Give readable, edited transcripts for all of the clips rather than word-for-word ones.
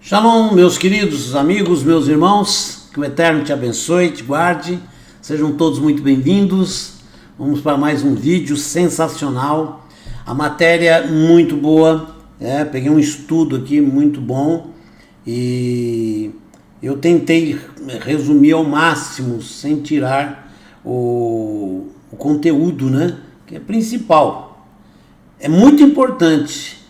Shalom, meus queridos amigos, meus irmãos, que o Eterno te abençoe, te guarde, sejam todos muito bem-vindos. Vamos para mais um vídeo sensacional, a matéria muito boa, peguei um estudo aqui muito bom e eu tentei resumir ao máximo, sem tirar o conteúdo, que é principal. É muito importante,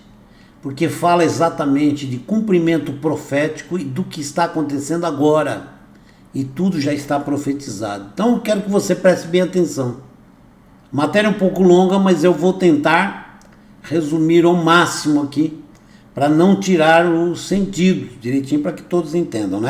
porque fala exatamente de cumprimento profético e do que está acontecendo agora. E tudo já está profetizado. Então eu quero que você preste bem atenção. Matéria um pouco longa, mas eu vou tentar resumir ao máximo aqui, para não tirar o sentido, direitinho, para que todos entendam,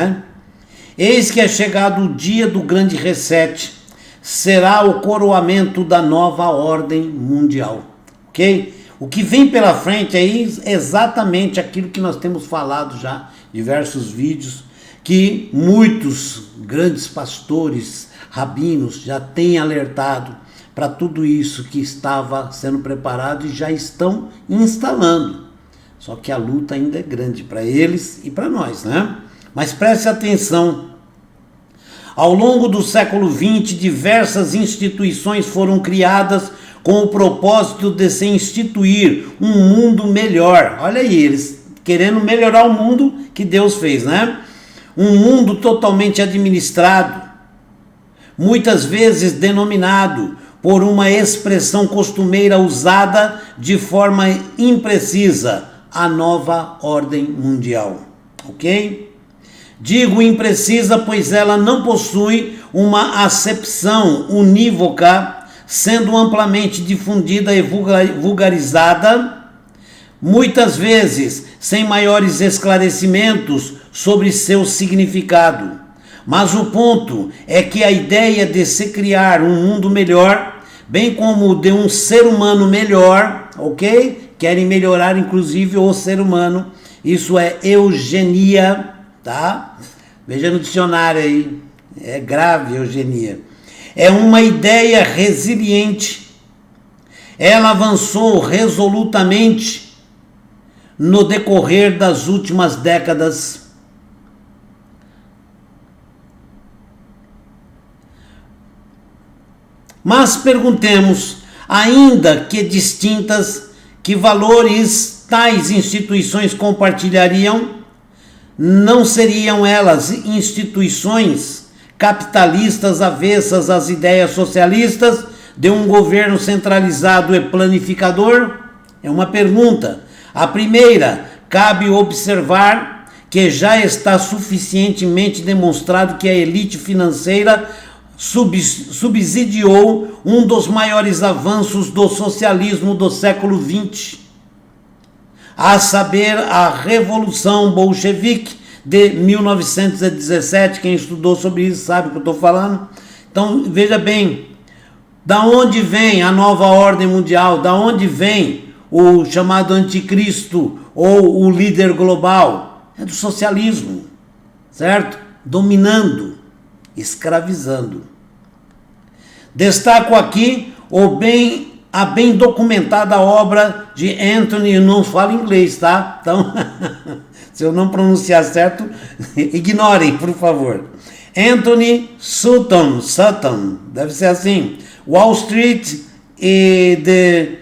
Eis que é chegado o dia do grande reset, será o coroamento da nova ordem mundial, ok? O que vem pela frente é exatamente aquilo que nós temos falado já em diversos vídeos, que muitos grandes pastores, rabinos já têm alertado para tudo isso que estava sendo preparado e já estão instalando. Só que a luta ainda é grande para eles e para nós, Mas preste atenção. Ao longo do século XX, diversas instituições foram criadas com o propósito de se instituir um mundo melhor. Olha aí, eles querendo melhorar o mundo que Deus fez, Um mundo totalmente administrado, muitas vezes denominado por uma expressão costumeira usada de forma imprecisa, a nova ordem mundial, ok? Digo imprecisa, pois ela não possui uma acepção unívoca, sendo amplamente difundida e vulgarizada, muitas vezes sem maiores esclarecimentos sobre seu significado. Mas o ponto é que a ideia de se criar um mundo melhor, bem como de um ser humano melhor, ok? Querem melhorar inclusive o ser humano, isso é eugenia, tá? Veja no dicionário aí, é grave eugenia. É uma ideia resiliente. Ela avançou resolutamente no decorrer das últimas décadas. Mas perguntemos, ainda que distintas, que valores tais instituições compartilhariam? Não seriam elas instituições capitalistas avessas às ideias socialistas de um governo centralizado e planificador? É uma pergunta. A primeira, cabe observar que já está suficientemente demonstrado que a elite financeira subsidiou um dos maiores avanços do socialismo do século XX, a saber, a Revolução Bolchevique de 1917, quem estudou sobre isso sabe o que eu estou falando. Então, veja bem, da onde vem a nova ordem mundial, da onde vem o chamado anticristo ou o líder global? É do socialismo, certo? Dominando, escravizando. Destaco aqui a bem documentada obra de Anthony, eu não falo inglês, tá? Então, se eu não pronunciar certo, ignorem, por favor. Anthony Sutton, deve ser assim. Wall Street e The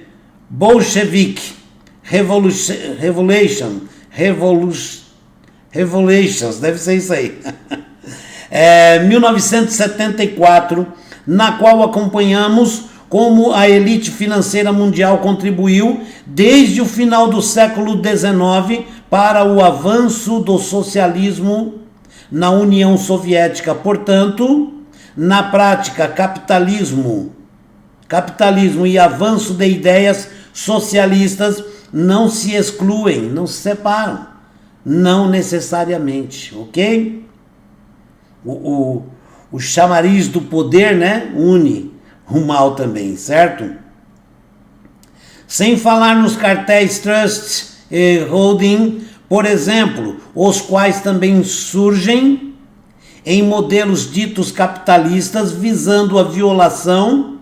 Bolshevik Revolutions, deve ser isso aí. 1974, na qual acompanhamos como a elite financeira mundial contribuiu desde o final do século XIX para o avanço do socialismo na União Soviética. Portanto, na prática, capitalismo e avanço de ideias socialistas não se excluem, não se separam, não necessariamente, ok? O chamariz do poder, une o mal também, certo? Sem falar nos cartéis trust e holding, por exemplo, os quais também surgem em modelos ditos capitalistas visando a violação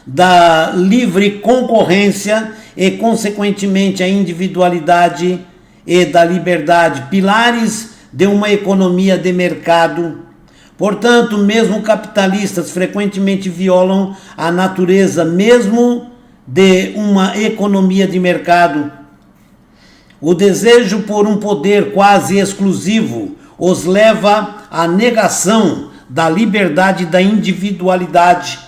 da livre concorrência e, consequentemente, a individualidade e da liberdade, pilares de uma economia de mercado. Portanto, mesmo capitalistas frequentemente violam a natureza mesmo de uma economia de mercado. O desejo por um poder quase exclusivo os leva à negação da liberdade e da individualidade.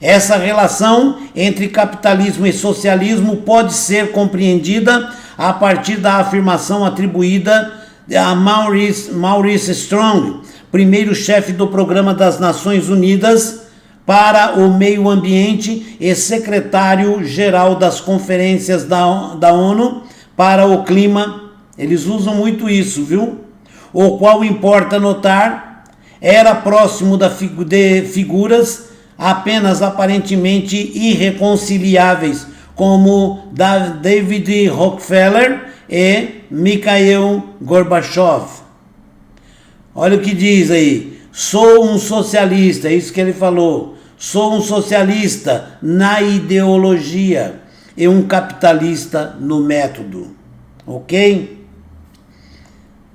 Essa relação entre capitalismo e socialismo pode ser compreendida a partir da afirmação atribuída a Maurice Strong, primeiro chefe do Programa das Nações Unidas para o Meio Ambiente e secretário-geral das Conferências da ONU para o Clima. Eles usam muito isso, viu? O qual, importa notar, era próximo de figuras apenas aparentemente irreconciliáveis, como David Rockefeller e Mikhail Gorbachev. Olha o que diz aí: sou um socialista, é isso que ele falou, sou um socialista na ideologia e um capitalista no método, ok?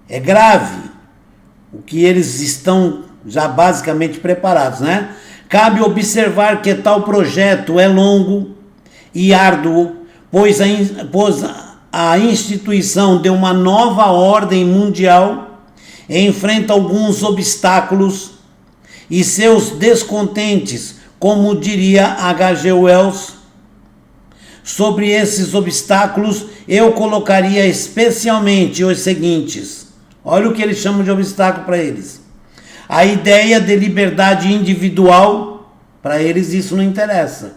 É grave o que eles estão já basicamente preparados, né? Cabe observar que tal projeto é longo e árduo, pois a instituição de uma nova ordem mundial enfrenta alguns obstáculos e seus descontentes, como diria H.G. Wells. Sobre esses obstáculos, eu colocaria especialmente os seguintes. Olha o que eles chamam de obstáculo para eles. A ideia de liberdade individual, para eles isso não interessa.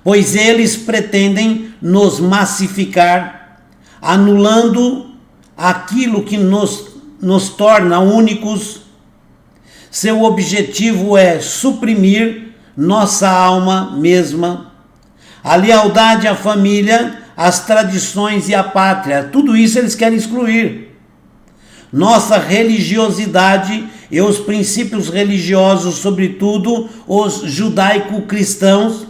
Pois eles pretendem nos massificar, anulando aquilo que nos torna únicos. Seu objetivo é suprimir nossa alma mesma, a lealdade à família, as tradições e a pátria. Tudo isso eles querem excluir. Nossa religiosidade e os princípios religiosos, sobretudo os judaico-cristãos,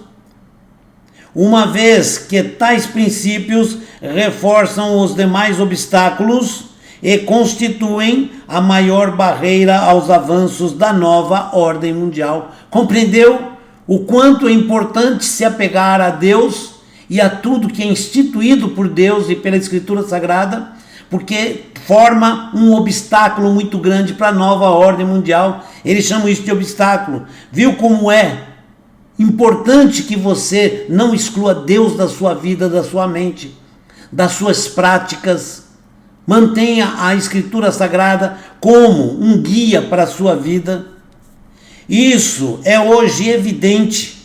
uma vez que tais princípios reforçam os demais obstáculos e constituem a maior barreira aos avanços da nova ordem mundial. Compreendeu o quanto é importante se apegar a Deus e a tudo que é instituído por Deus e pela Escritura Sagrada, porque forma um obstáculo muito grande para a nova ordem mundial. Eles chamam isso de obstáculo. Viu como é importante que você não exclua Deus da sua vida, da sua mente, das suas práticas. Mantenha a Escritura Sagrada como um guia para a sua vida. Isso é hoje evidente.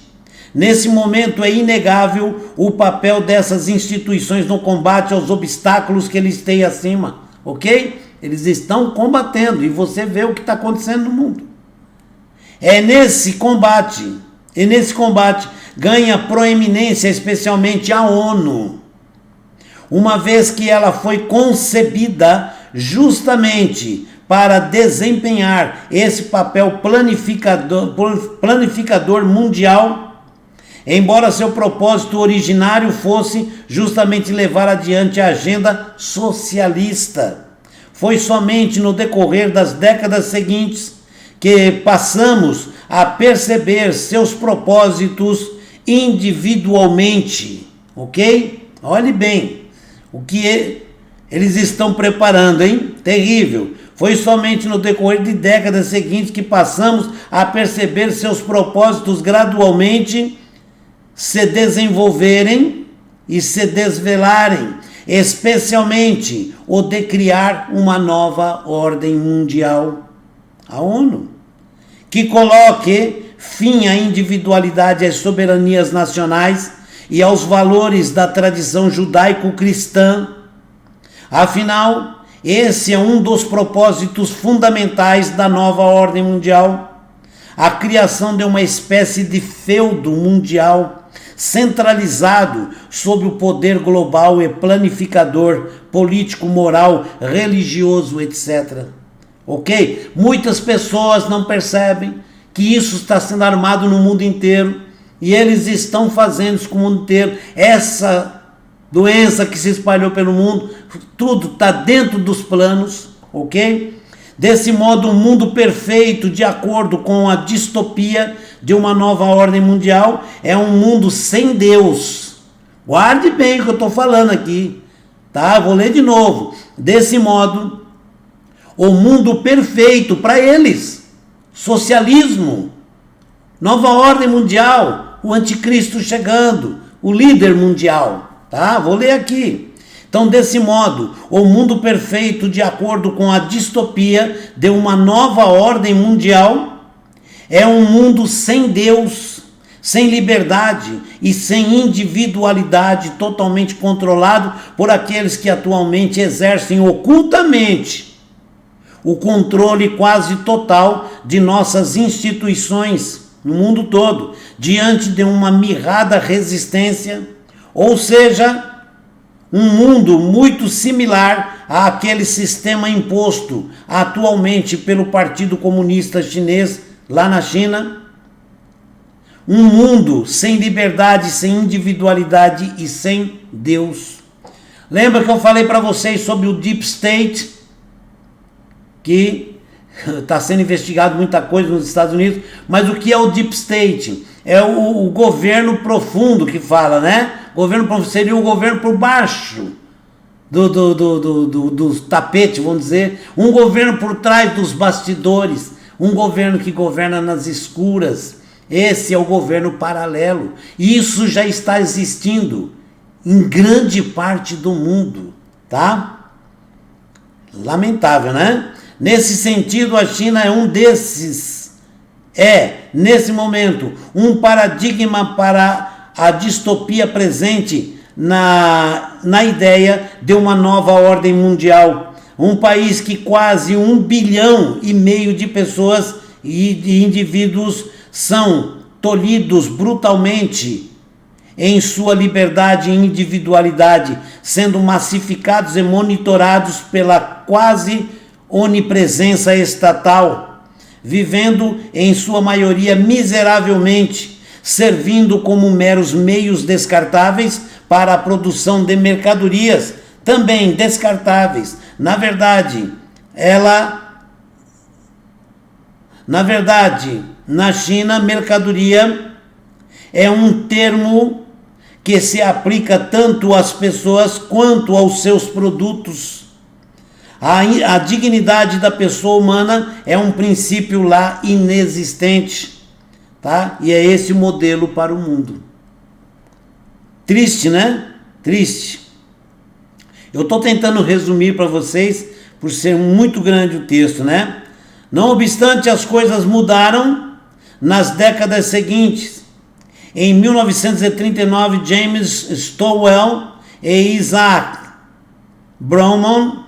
Nesse momento é inegável o papel dessas instituições no combate aos obstáculos que eles têm acima, ok? Eles estão combatendo e você vê o que está acontecendo no mundo. É nesse combate ganha proeminência especialmente a ONU, uma vez que ela foi concebida justamente para desempenhar esse papel planificador mundial. Embora seu propósito originário fosse justamente levar adiante a agenda socialista, foi somente no decorrer das décadas seguintes que passamos a perceber seus propósitos individualmente, ok? Olhe bem o que eles estão preparando, hein? Terrível. Foi somente no decorrer de décadas seguintes que passamos a perceber seus propósitos gradualmente se desenvolverem e se desvelarem, especialmente o de criar uma nova ordem mundial, a ONU, que coloque fim à individualidade, às soberanias nacionais e aos valores da tradição judaico-cristã. Afinal, esse é um dos propósitos fundamentais da nova ordem mundial, a criação de uma espécie de feudo mundial centralizado sob o poder global e planificador político, moral, religioso, etc. Ok? Muitas pessoas não percebem que isso está sendo armado no mundo inteiro e eles estão fazendo isso com o mundo inteiro. Essa doença que se espalhou pelo mundo, tudo está dentro dos planos, ok? Desse modo, um mundo perfeito, de acordo com a distopia de uma nova ordem mundial, é um mundo sem Deus. Guarde bem o que eu estou falando aqui, tá? Vou ler de novo. Desse modo, o mundo perfeito para eles, socialismo, nova ordem mundial, o anticristo chegando, o líder mundial, tá? Vou ler aqui. Então, desse modo, o mundo perfeito, de acordo com a distopia de uma nova ordem mundial, é um mundo sem Deus, sem liberdade e sem individualidade, totalmente controlado por aqueles que atualmente exercem ocultamente o controle quase total de nossas instituições no mundo todo, diante de uma mirrada resistência, ou seja, um mundo muito similar àquele sistema imposto atualmente pelo Partido Comunista Chinês lá na China. Um mundo sem liberdade, sem individualidade e sem Deus. Lembra que eu falei para vocês sobre o Deep State, que está sendo investigado muita coisa nos Estados Unidos, mas o que é o Deep State? É o governo profundo que fala, né? Governo profundo seria o governo por baixo do tapete, vamos dizer. Um governo por trás dos bastidores. Um governo que governa nas escuras. Esse é o governo paralelo. E isso já está existindo em grande parte do mundo, tá? Lamentável, né? Nesse sentido, a China é um desses. Nesse momento, um paradigma para a distopia presente na ideia de uma nova ordem mundial. Um país que quase 1,5 bilhão de pessoas e de indivíduos são tolhidos brutalmente em sua liberdade e individualidade, sendo massificados e monitorados pela quase onipresença estatal, vivendo em sua maioria miseravelmente, servindo como meros meios descartáveis para a produção de mercadorias, também descartáveis. Na verdade, na China, mercadoria é um termo que se aplica tanto às pessoas quanto aos seus produtos. A dignidade da pessoa humana é um princípio lá inexistente, tá? E é esse o modelo para o mundo. Triste, né? Triste. Eu estou tentando resumir para vocês, por ser muito grande o texto, né? Não obstante, as coisas mudaram nas décadas seguintes. Em 1939, James Stowell e Isaac Bowman,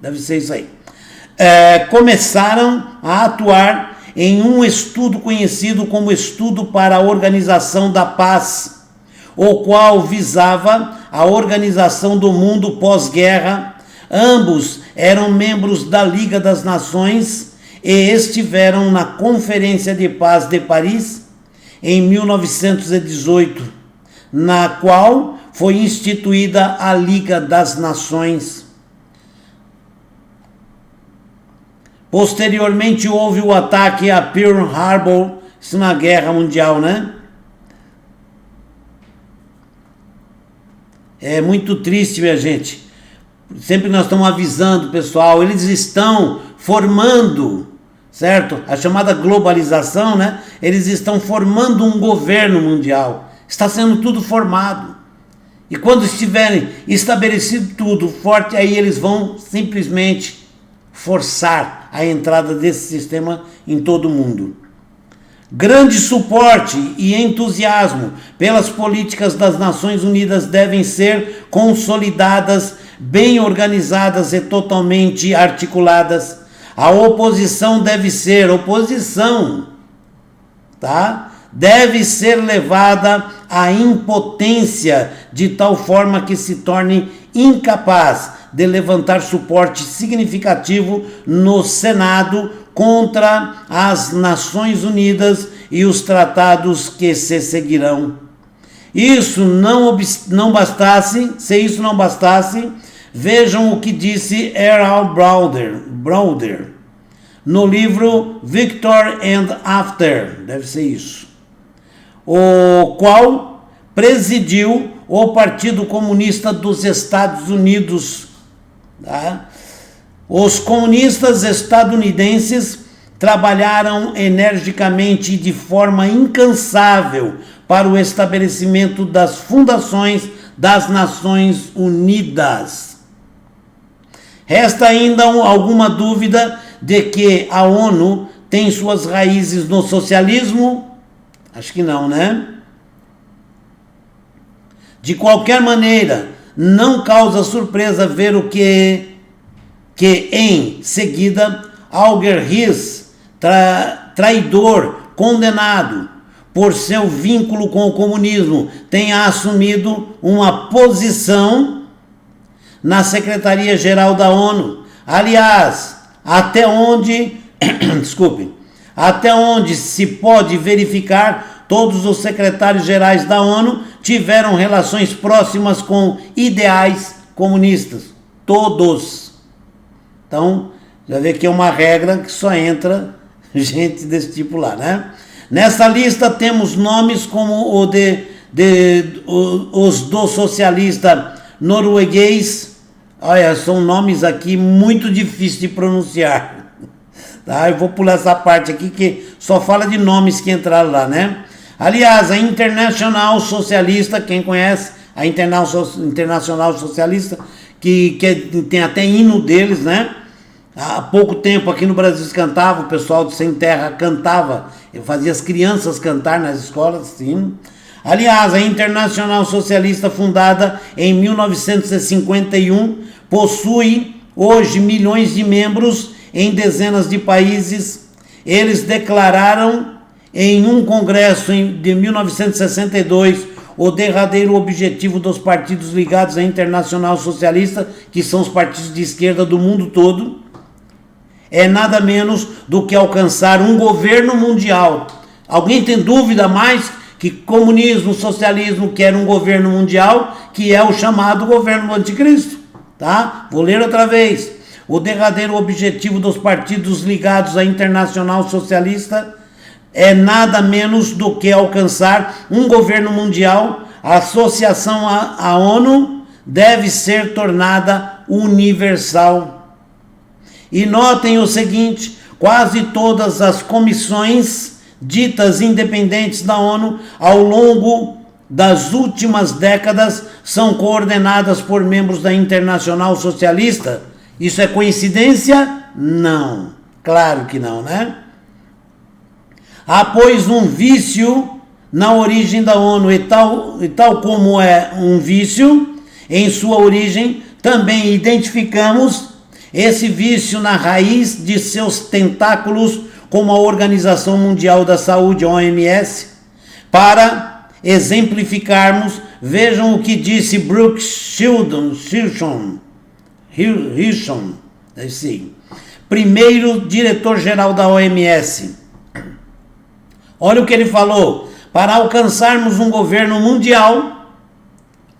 deve ser isso aí, começaram a atuar em um estudo conhecido como Estudo para a Organização da Paz, o qual visava a organização do mundo pós-guerra. Ambos eram membros da Liga das Nações e estiveram na Conferência de Paz de Paris em 1918, na qual foi instituída a Liga das Nações. Posteriormente houve o ataque a Pearl Harbor, isso na Guerra Mundial, né? É muito triste, minha gente. Sempre nós estamos avisando o pessoal, eles estão formando, certo? A chamada globalização, né? Eles estão formando um governo mundial. Está sendo tudo formado. E quando estiverem estabelecido tudo forte, aí eles vão simplesmente forçar a entrada desse sistema em todo o mundo. Grande suporte e entusiasmo pelas políticas das Nações Unidas devem ser consolidadas, bem organizadas e totalmente articuladas. A oposição deve ser deve ser levada à impotência de tal forma que se torne incapaz de levantar suporte significativo no Senado contra as Nações Unidas e os tratados que se seguirão. Se isso não bastasse, vejam o que disse Errol Browder no livro Victor and After, deve ser isso, o qual presidiu o Partido Comunista dos Estados Unidos. Tá? Os comunistas estadunidenses trabalharam energicamente e de forma incansável para o estabelecimento das fundações das Nações Unidas. Resta ainda alguma dúvida de que a ONU tem suas raízes no socialismo? Acho que não, né? De qualquer maneira, não causa surpresa ver o que em seguida Alger Hiss, traidor, condenado por seu vínculo com o comunismo, tenha assumido uma posição na Secretaria-Geral da ONU. Aliás, até onde se pode verificar, todos os secretários-gerais da ONU tiveram relações próximas com ideais comunistas. Todos. Então, já vê que é uma regra que só entra gente desse tipo lá, né? Nessa lista temos nomes como os do socialista norueguês. Olha, são nomes aqui muito difíceis de pronunciar. Tá? Eu vou pular essa parte aqui que só fala de nomes que entraram lá, né? Aliás, a Internacional Socialista, quem conhece a Internacional Socialista, que tem até hino deles, né? Há pouco tempo aqui no Brasil se cantava, o pessoal do Sem Terra cantava, eu fazia as crianças cantar nas escolas, sim. Aliás, a Internacional Socialista, fundada em 1951, possui hoje milhões de membros em dezenas de países. Eles declararam em um congresso de 1962 o derradeiro objetivo dos partidos ligados à Internacional Socialista, que são os partidos de esquerda do mundo todo, é nada menos do que alcançar um governo mundial. Alguém tem dúvida mais que comunismo, socialismo quer um governo mundial, que é o chamado governo do anticristo? Tá? Vou ler outra vez. O derradeiro objetivo dos partidos ligados à Internacional Socialista é nada menos do que alcançar um governo mundial. A associação à ONU deve ser tornada universal. E notem o seguinte, quase todas as comissões ditas independentes da ONU ao longo das últimas décadas são coordenadas por membros da Internacional Socialista. Isso é coincidência? Não. Claro que não, né? Há, pois, um vício na origem da ONU, e tal como é um vício em sua origem, também identificamos esse vício na raiz de seus tentáculos como a Organização Mundial da Saúde, OMS. Para exemplificarmos, vejam o que disse Brooks Hirschhorn, primeiro diretor-geral da OMS. Olha o que ele falou. Para alcançarmos um governo mundial,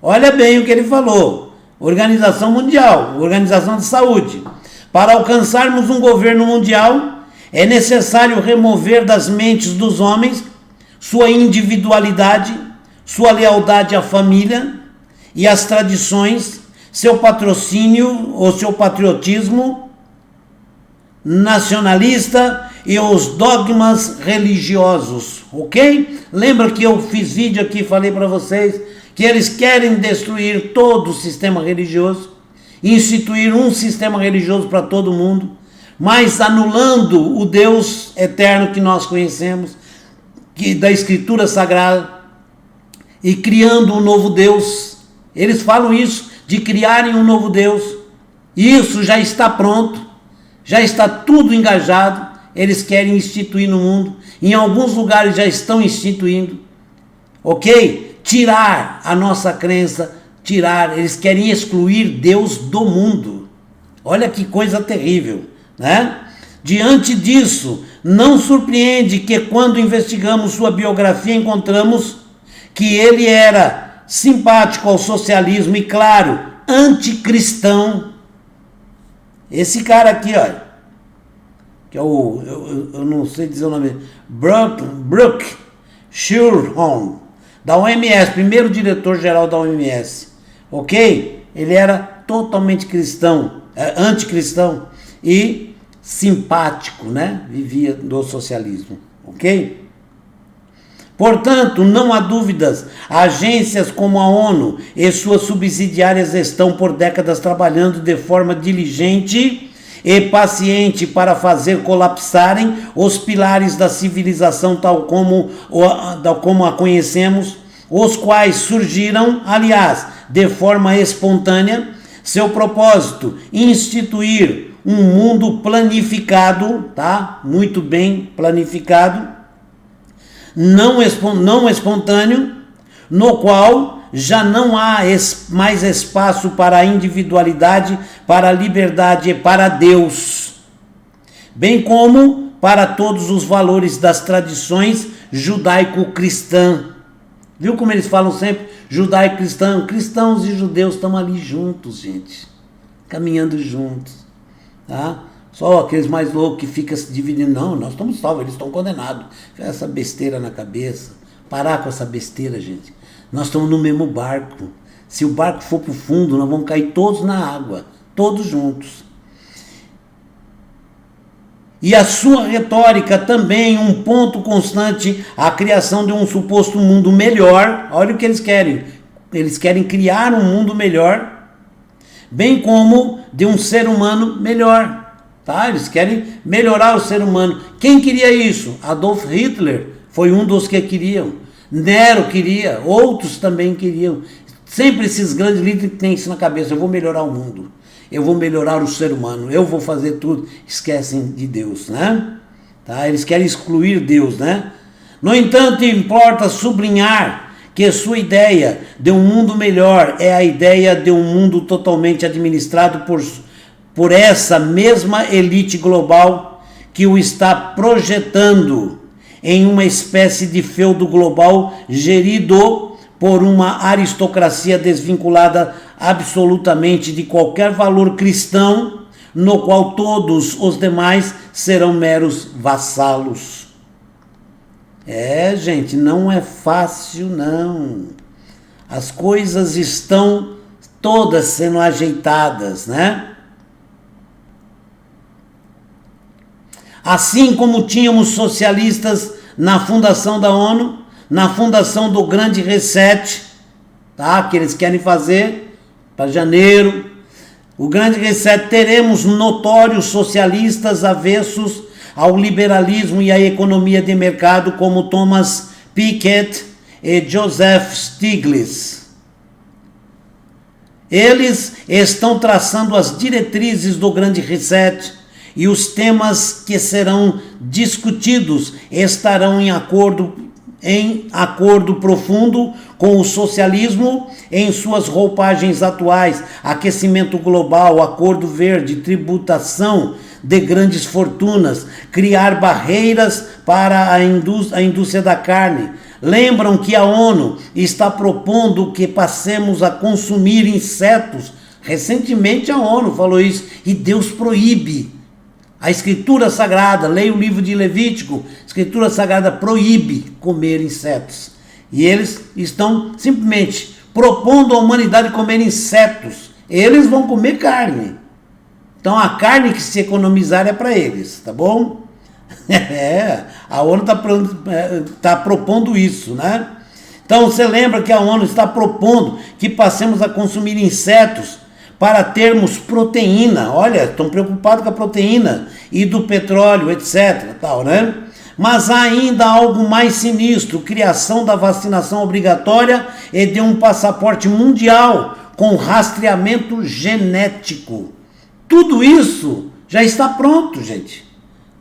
olha bem o que ele falou. Organização Mundial, Organização de Saúde. Para alcançarmos um governo mundial, é necessário remover das mentes dos homens sua individualidade, sua lealdade à família e às tradições, seu patrocínio ou seu patriotismo nacionalista e os dogmas religiosos, ok? Lembra que eu fiz vídeo aqui e falei para vocês que eles querem destruir todo o sistema religioso, instituir um sistema religioso para todo mundo, mas anulando o Deus eterno que nós conhecemos, da Escritura Sagrada, e criando um novo Deus. Eles falam isso, de criarem um novo Deus. Isso já está pronto, já está tudo engajado. Eles querem instituir no mundo, em alguns lugares já estão instituindo, ok? Tirar a nossa crença, eles querem excluir Deus do mundo. Olha que coisa terrível, né? Diante disso, não surpreende que quando investigamos sua biografia encontramos que ele era simpático ao socialismo e, claro, anticristão. Esse cara aqui, olha, que é eu não sei dizer o nome, Brook Schurholm, da OMS, primeiro diretor-geral da OMS, ok? Ele era totalmente cristão, anticristão e simpático, né? Vivia do socialismo, ok? Portanto, não há dúvidas, agências como a ONU e suas subsidiárias estão por décadas trabalhando de forma diligente e paciente para fazer colapsarem os pilares da civilização tal como a conhecemos, os quais surgiram, aliás, de forma espontânea. Seu propósito, instituir um mundo planificado, tá? Muito bem planificado, não espontâneo, no qual já não há mais espaço para a individualidade, para a liberdade e para Deus, bem como para todos os valores das tradições judaico-cristã. Viu como eles falam sempre? Judaico-cristão, cristãos e judeus estão ali juntos, gente, caminhando juntos, tá? Só aqueles mais loucos que ficam se dividindo, não, nós estamos salvos, eles estão condenados. Essa besteira na cabeça, parar com essa besteira, gente. Nós estamos no mesmo barco. Se o barco for para o fundo, nós vamos cair todos na água, todos juntos. E a sua retórica também, um ponto constante, a criação de um suposto mundo melhor. Olha o que eles querem. Eles querem criar um mundo melhor, bem como de um ser humano melhor. Tá? Eles querem melhorar o ser humano. Quem queria isso? Adolf Hitler foi um dos que queriam. Nero queria, outros também queriam. Sempre esses grandes líderes têm isso na cabeça: eu vou melhorar o mundo, eu vou melhorar o ser humano, eu vou fazer tudo. Esquecem de Deus, né? Tá? Eles querem excluir Deus, né? No entanto, importa sublinhar que sua ideia de um mundo melhor é a ideia de um mundo totalmente administrado por essa mesma elite global que o está projetando em uma espécie de feudo global gerido por uma aristocracia desvinculada absolutamente de qualquer valor cristão, no qual todos os demais serão meros vassalos. Gente, não é fácil, não. As coisas estão todas sendo ajeitadas, né? Assim como tínhamos socialistas na fundação da ONU, na fundação do Grande Reset, tá? Que eles querem fazer para janeiro. O Grande Reset, teremos notórios socialistas avessos ao liberalismo e à economia de mercado, como Thomas Piketty e Joseph Stiglitz. Eles estão traçando as diretrizes do Grande Reset, e os temas que serão discutidos estarão em acordo profundo com o socialismo em suas roupagens atuais: aquecimento global, acordo verde, tributação de grandes fortunas, criar barreiras para a indústria da carne. Lembram que a ONU está propondo que passemos a consumir insetos? Recentemente a ONU falou isso, e Deus proíbe. A Escritura Sagrada, leia o livro de Levítico, a Escritura Sagrada proíbe comer insetos. E eles estão simplesmente propondo à humanidade comer insetos. Eles vão comer carne. Então a carne que se economizar é para eles, tá bom? A ONU está propondo isso, né? Então você lembra que a ONU está propondo que passemos a consumir insetos para termos proteína. Olha, estão preocupados com a proteína e do petróleo, etc. Tal, né? Mas há ainda algo mais sinistro: criação da vacinação obrigatória e de um passaporte mundial com rastreamento genético. Tudo isso já está pronto, gente.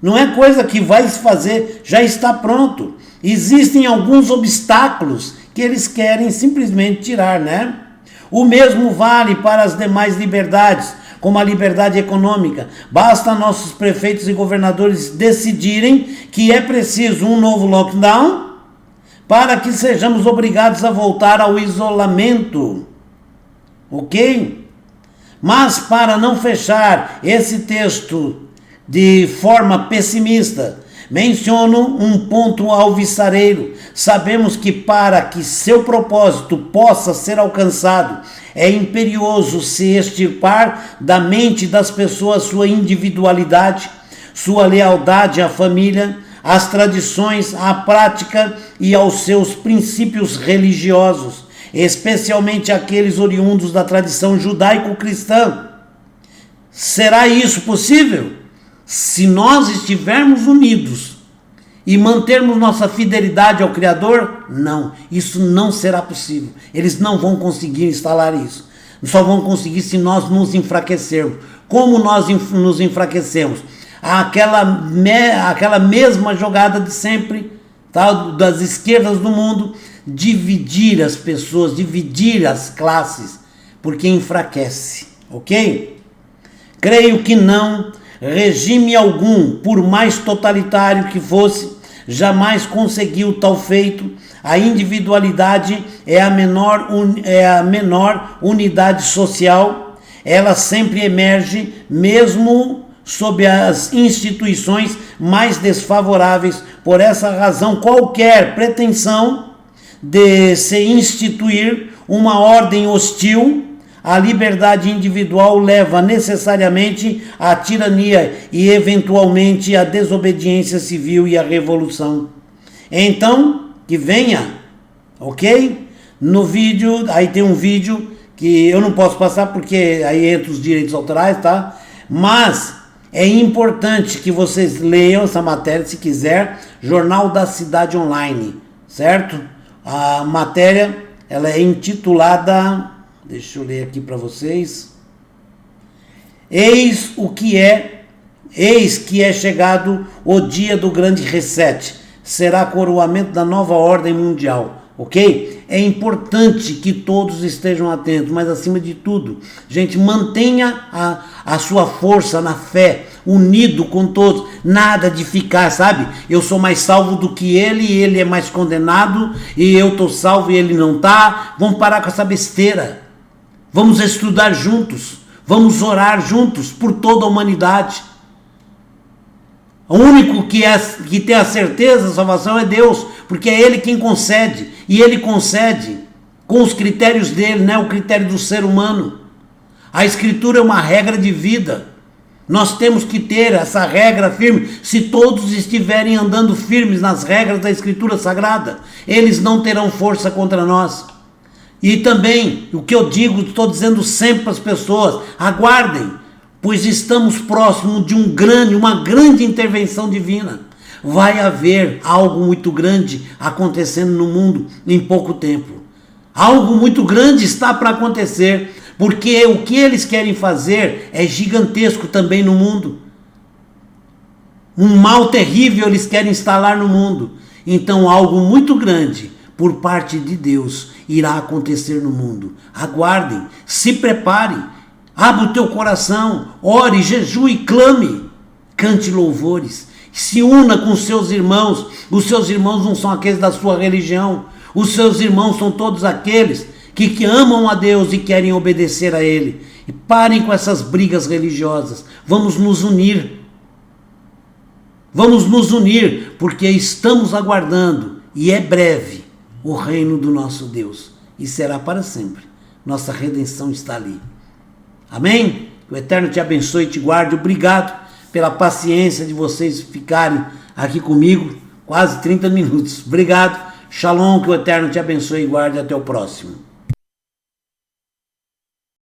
Não é coisa que vai se fazer, já está pronto. Existem alguns obstáculos que eles querem simplesmente tirar, né? O mesmo vale para as demais liberdades, como a liberdade econômica. Basta nossos prefeitos e governadores decidirem que é preciso um novo lockdown para que sejamos obrigados a voltar ao isolamento. Ok? Mas para não fechar esse texto de forma pessimista, menciono um ponto alvissareiro. Sabemos que para que seu propósito possa ser alcançado, é imperioso se extirpar da mente das pessoas sua individualidade, sua lealdade à família, às tradições, à prática e aos seus princípios religiosos, especialmente aqueles oriundos da tradição judaico-cristã. Será isso possível? Se nós estivermos unidos e mantermos nossa fidelidade ao Criador, não, isso não será possível. Eles não vão conseguir instalar isso. Só vão conseguir se nós nos enfraquecermos. Como nós nos enfraquecemos? Aquela mesma jogada de sempre, tá? Das esquerdas do mundo, dividir as pessoas, dividir as classes, porque enfraquece, ok? Creio que não. Regime algum, por mais totalitário que fosse, jamais conseguiu tal feito. A individualidade é a menor unidade social. Ela sempre emerge, mesmo sob as instituições mais desfavoráveis. Por essa razão, qualquer pretensão de se instituir uma ordem hostil à liberdade individual leva necessariamente à tirania e eventualmente à desobediência civil e à revolução. Então, que venha, ok? No vídeo, aí tem um vídeo que eu não posso passar porque aí entra os direitos autorais, tá? Mas é importante que vocês leiam essa matéria, se quiser, Jornal da Cidade Online, certo? A matéria, ela é intitulada... Deixa eu ler aqui para vocês. Eis que é chegado o dia do grande reset. Será coroamento da nova ordem mundial, ok? É importante que todos estejam atentos, mas acima de tudo, gente, mantenha a sua força na fé, unido com todos, nada de ficar, sabe? Eu sou mais salvo do que ele é mais condenado, e eu estou salvo e ele não está. Vamos parar com essa besteira. Vamos estudar juntos, vamos orar juntos por toda a humanidade. O único que tem a certeza da salvação é Deus, porque é Ele quem concede, e Ele concede com os critérios dele, não é o critério do ser humano. A Escritura é uma regra de vida. Nós temos que ter essa regra firme. Se todos estiverem andando firmes nas regras da Escritura Sagrada, eles não terão força contra nós. E também, o que eu digo, estou dizendo sempre para as pessoas, aguardem, pois estamos próximos de uma grande intervenção divina. Vai haver algo muito grande acontecendo no mundo em pouco tempo. Algo muito grande está para acontecer, porque o que eles querem fazer é gigantesco também no mundo. Um mal terrível eles querem instalar no mundo. Então algo muito grande por parte de Deus irá acontecer no mundo. Aguardem, se preparem, abra o teu coração, ore, jejue, clame, cante louvores, se una com seus irmãos. Os seus irmãos não são aqueles da sua religião, os seus irmãos são todos aqueles que amam a Deus e querem obedecer a Ele. E parem com essas brigas religiosas, vamos nos unir. Vamos nos unir, porque estamos aguardando, e é breve, o reino do nosso Deus, e será para sempre. Nossa redenção está ali. Amém? Que o Eterno te abençoe e te guarde. Obrigado pela paciência de vocês ficarem aqui comigo, quase 30 minutos. Obrigado. Shalom, que o Eterno te abençoe e guarde. Até o próximo.